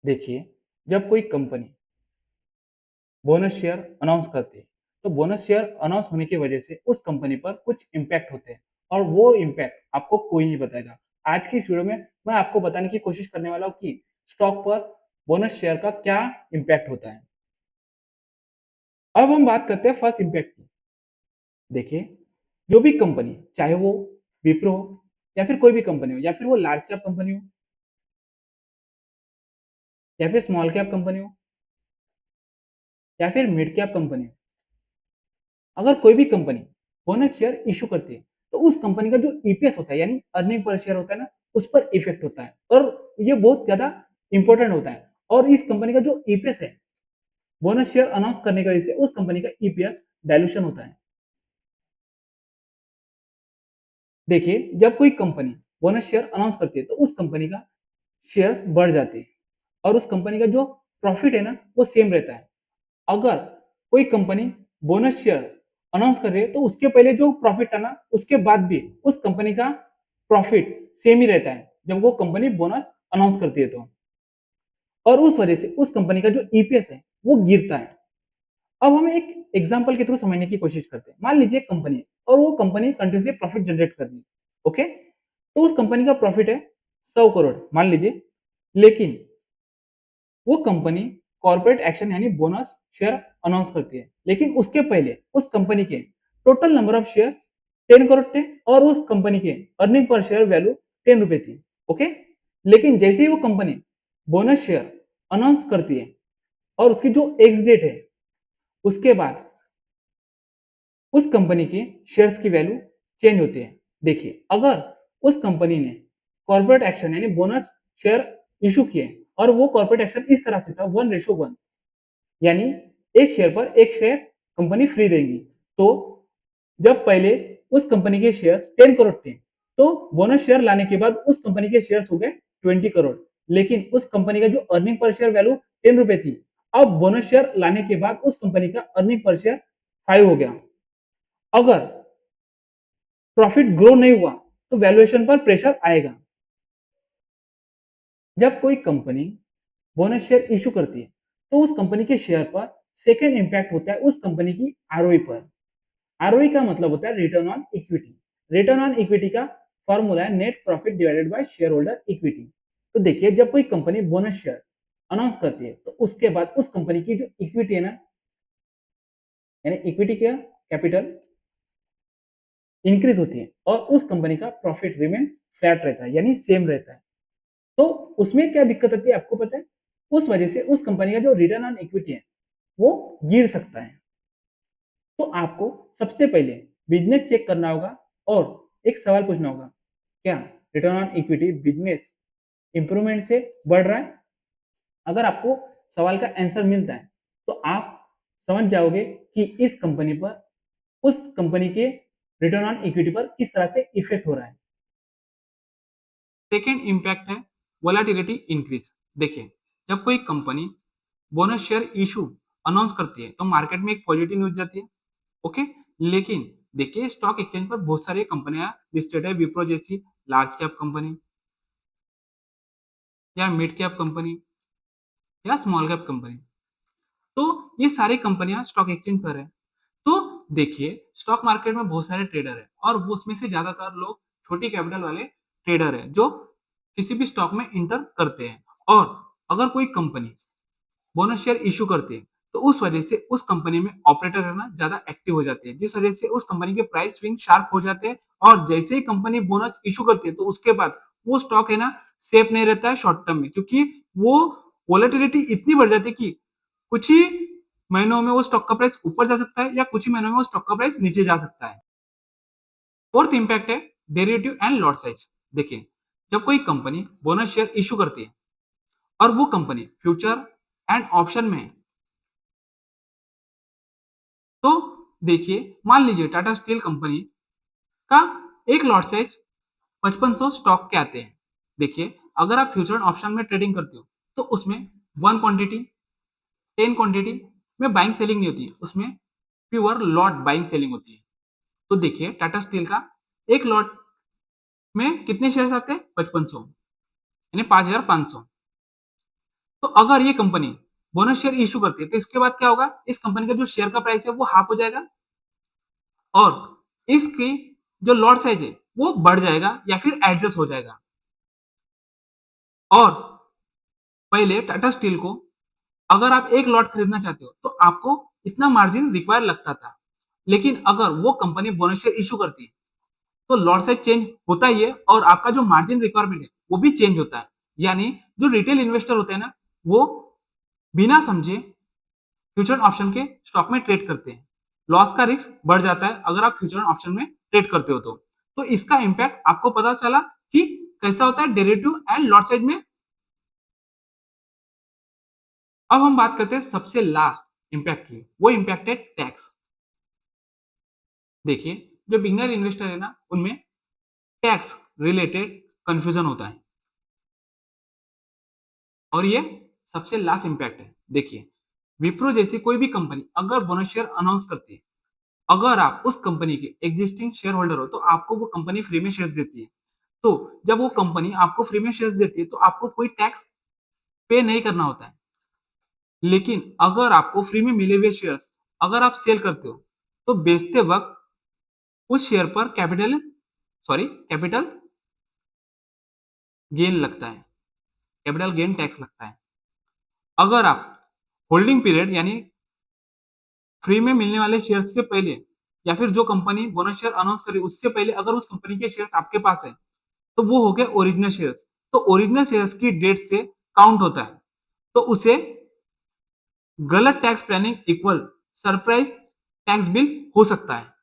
देखिए, जब कोई कंपनी बोनस शेयर अनाउंस करती है, तो बोनस शेयर अनाउंस होने की वजह से उस कंपनी पर कुछ इम्पैक्ट होते हैं और वो इम्पैक्ट आपको कोई नहीं बताएगा। आज की इस वीडियो में मैं आपको बताने की कोशिश करने वाला हूँ कि स्टॉक पर बोनस शेयर का क्या इम्पैक्ट होता है। अब हम बात करते हैं फर्स्ट इम्पैक्ट की। देखिए, जो भी कंपनी, चाहे वो विप्रो हो या फिर कोई भी कंपनी हो या फिर वो लार्ज कैप कंपनी हो या फिर स्मॉल कैप कंपनी हो या फिर मिड कैप कंपनी हो, अगर कोई भी कंपनी बोनस शेयर इशू करती है तो उस कंपनी का जो ईपीएस होता है यानी अर्निंग पर शेयर होता है ना, उस पर इफेक्ट होता है और ये बहुत ज्यादा इंपॉर्टेंट होता है। और इस कंपनी का जो ईपीएस है, बोनस शेयर अनाउंस करने की वजह से उस कंपनी का ईपीएस डायल्यूशन होता है। देखिए, जब कोई कंपनी बोनस शेयर अनाउंस करती है तो उस कंपनी का शेयर्स बढ़ जाते हैं और उस कंपनी का जो प्रॉफिट है ना, वो सेम रहता है। अगर कोई कंपनी बोनस शेयर अनाउंस कर रही है तो उसके पहले जो प्रॉफिट था ना, उसके बाद भी उस कंपनी का प्रॉफिट सेम ही रहता है जब वो कंपनी बोनस अनाउंस करती है तो। और उस वजह से उस कंपनी का जो ईपीएस है वो गिरता है। अब हम एक एग्जांपल के थ्रू समझने की कोशिश करते हैं। मान लीजिए एक कंपनी है और वो कंपनी कंटिन्यूसली प्रॉफिट जनरेट कर रही है। ओके, तो उस कंपनी का प्रॉफिट है 100 करोड़ मान लीजिए, लेकिन वो कंपनी कॉर्पोरेट एक्शन यानी बोनस शेयर अनाउंस करती है, लेकिन उसके पहले उस कंपनी के total number of share 10 crore थे और उस कंपनी के अर्निंग पर शेयर वैल्यू 10 रुपए थी। ओके, लेकिन जैसे ही वो कंपनी बोनस शेयर अनाउंस करती है और उसकी जो एक्स डेट है, उसके बाद उस कंपनी के शेयर्स की वैल्यू चेंज होती है। देखिए, अगर उस कंपनी ने कॉर्पोरेट एक्शन यानी बोनस शेयर इशू किए और वो कॉर्पोरेट एक्शन इस तरह से था 1:1, यानी एक शेयर पर एक शेयर कंपनी फ्री देगी, तो जब पहले उस कंपनी के शेयर्स 10 करोड़ थे तो बोनस शेयर लाने के बाद उस कंपनी के शेयर्स हो गए 20 करोड़, लेकिन उस कंपनी का जो अर्निंग पर शेयर वैल्यू 10 रुपए थी, अब बोनस शेयर लाने के बाद उस कंपनी का अर्निंग पर शेयर 5 हो गया। अगर प्रॉफिट ग्रो नहीं हुआ तो वैल्यूएशन पर प्रेशर आएगा। जब कोई कंपनी बोनस शेयर इशू करती है तो उस कंपनी के शेयर पर सेकेंड इंपैक्ट होता है उस कंपनी की आरओई पर। आरओई का मतलब होता है return on equity. Return on equity का फॉर्मूला है net profit divided by share holder equity. तो देखिए, जब कोई कंपनी बोनस शेयर अनाउंस करती है तो उसके बाद उस कंपनी की जो इक्विटी है ना, यानी इक्विटी का कैपिटल इंक्रीज होती है और उस कंपनी का प्रॉफिट रिमेन फ्लैट रहता है यानी सेम रहता है। तो उसमें क्या दिक्कत आती है आपको पता है? उस वजह से उस कंपनी का जो रिटर्न ऑन इक्विटी है वो गिर सकता है। तो आपको सबसे पहले बिजनेस चेक करना होगा और एक सवाल पूछना होगा, क्या return on equity business improvement से बढ़ रहा है? अगर आपको सवाल का आंसर मिलता है तो आप समझ जाओगे कि इस कंपनी पर, उस कंपनी के रिटर्न ऑन इक्विटी पर किस तरह से इफेक्ट हो रहा है। सेकेंड इंपैक्ट है वोलेटिलिटी इंक्रीज। देखिए, जब कोई company bonus share issue announce करती है तो मार्केट में एक पॉजिटिव न्यूज जाती है। ओके, लेकिन देखिए, स्टॉक एक्सचेंज पर बहुत सारी कंपनियां लिस्टेड है, विप्रो जैसी लार्ज कैप कंपनी या मिड कैप कंपनी या स्मॉल कैप कंपनी। तो ये सारी कंपनियां स्टॉक एक्सचेंज पर है। तो देखिए, स्टॉक मार्केट में बहुत सारे ट्रेडर है और वो उसमें से ज्यादातर लोग छोटी कैपिटल वाले ट्रेडर है जो किसी भी स्टॉक में इंटर करते हैं। और अगर कोई कंपनी बोनस शेयर इशू करती है तो उस वजह से उस कंपनी में ऑपरेटर है ना ज्यादा एक्टिव हो जाते हैं, जिस वजह से उस कंपनी के प्राइस स्विंग शार्प हो जाते हैं। और जैसे ही कंपनी बोनस इशू करती है तो उसके बाद वो स्टॉक है ना सेफ नहीं रहता है शॉर्ट टर्म में, क्योंकि वो वोलेटिलिटी इतनी बढ़ जाती है कि कुछ ही महीनों में वो स्टॉक का प्राइस ऊपर जा सकता है या कुछ ही महीनों में वो स्टॉक का प्राइस नीचे जा सकता है। फोर्थ इंपैक्ट है डेरिवेटिव एंड लॉट साइज। देखिए, जब कोई कंपनी बोनस शेयर इशू करती है और वो कंपनी फ्यूचर एंड ऑप्शन में है, तो देखिए, मान लीजिए टाटा स्टील कंपनी का एक लॉट साइज 5500 स्टॉक के आते हैं। देखिए, अगर आप फ्यूचर ऑप्शन में ट्रेडिंग करते हो तो उसमें 1 क्वांटिटी 10 क्वांटिटी में बाइंग सेलिंग नहीं होती है, उसमें प्योर लॉट बाइंग सेलिंग होती है। तो देखिए, टाटा स्टील का एक लॉट में कितने शेयर्स आते हैं? 5500 यानी 5500। तो अगर ये कंपनी बोनस शेयर इशू करती है तो इसके बाद क्या होगा, इस कंपनी का जो शेयर का प्राइस है वो हाफ हो जाएगा और इसकी जो लॉट साइज है वो बढ़ जाएगा या फिर एडजस्ट हो जाएगा। और पहले टाटा स्टील को अगर आप एक लॉट खरीदना चाहते हो तो आपको इतना मार्जिन रिक्वायर लगता था, लेकिन अगर वो कंपनी बोनस शेयर इशू करती है तो लॉट साइज चेंज होता ही है और आपका जो मार्जिन रिक्वायरमेंट है वो भी चेंज होता है। यानी जो रिटेल इन्वेस्टर होते हैं ना, वो बिना समझे फ्यूचर ऑप्शन के स्टॉक में ट्रेड करते हैं। लॉस का रिस्क बढ़ जाता है अगर आप फ्यूचर ऑप्शन में ट्रेड करते हो तो इसका इंपैक्ट आपको पता चला कि कैसा होता है डेरिवेटिव एंड लॉट साइज में। अब हम बात करते हैं सबसे लास्ट इंपैक्ट की, वो इंपैक्ट है टैक्स। देखिए, जो बिगनर इन्वेस्टर है ना, उनमें टैक्स रिलेटेड कंफ्यूजन होता है और ये सबसे लास्ट इंपैक्ट है। देखिए, विप्रो जैसी कोई भी कंपनी अगर बोनस शेयर अनाउंस करती है, अगर आप उस कंपनी के एग्जिस्टिंग शेयर होल्डर हो तो आपको वो कंपनी फ्री में शेयर देती है। तो जब वो कंपनी आपको फ्री में शेयर देती है तो आपको कोई टैक्स पे नहीं करना होता है। लेकिन अगर आपको फ्री में मिले हुए शेयर्स अगर आप सेल करते हो तो बेचते वक्त उस शेयर पर कैपिटल गेन लगता है, कैपिटल गेन टैक्स लगता है। अगर आप होल्डिंग पीरियड यानी फ्री में मिलने वाले शेयर्स के पहले या फिर जो कंपनी बोनस शेयर अनाउंस करे उससे पहले अगर उस कंपनी के शेयर्स आपके पास है तो वो हो गए ओरिजिनल शेयर्स। तो ओरिजिनल शेयर्स की डेट से काउंट होता है, तो उसे गलत tax planning equal surprise tax bill हो सकता है।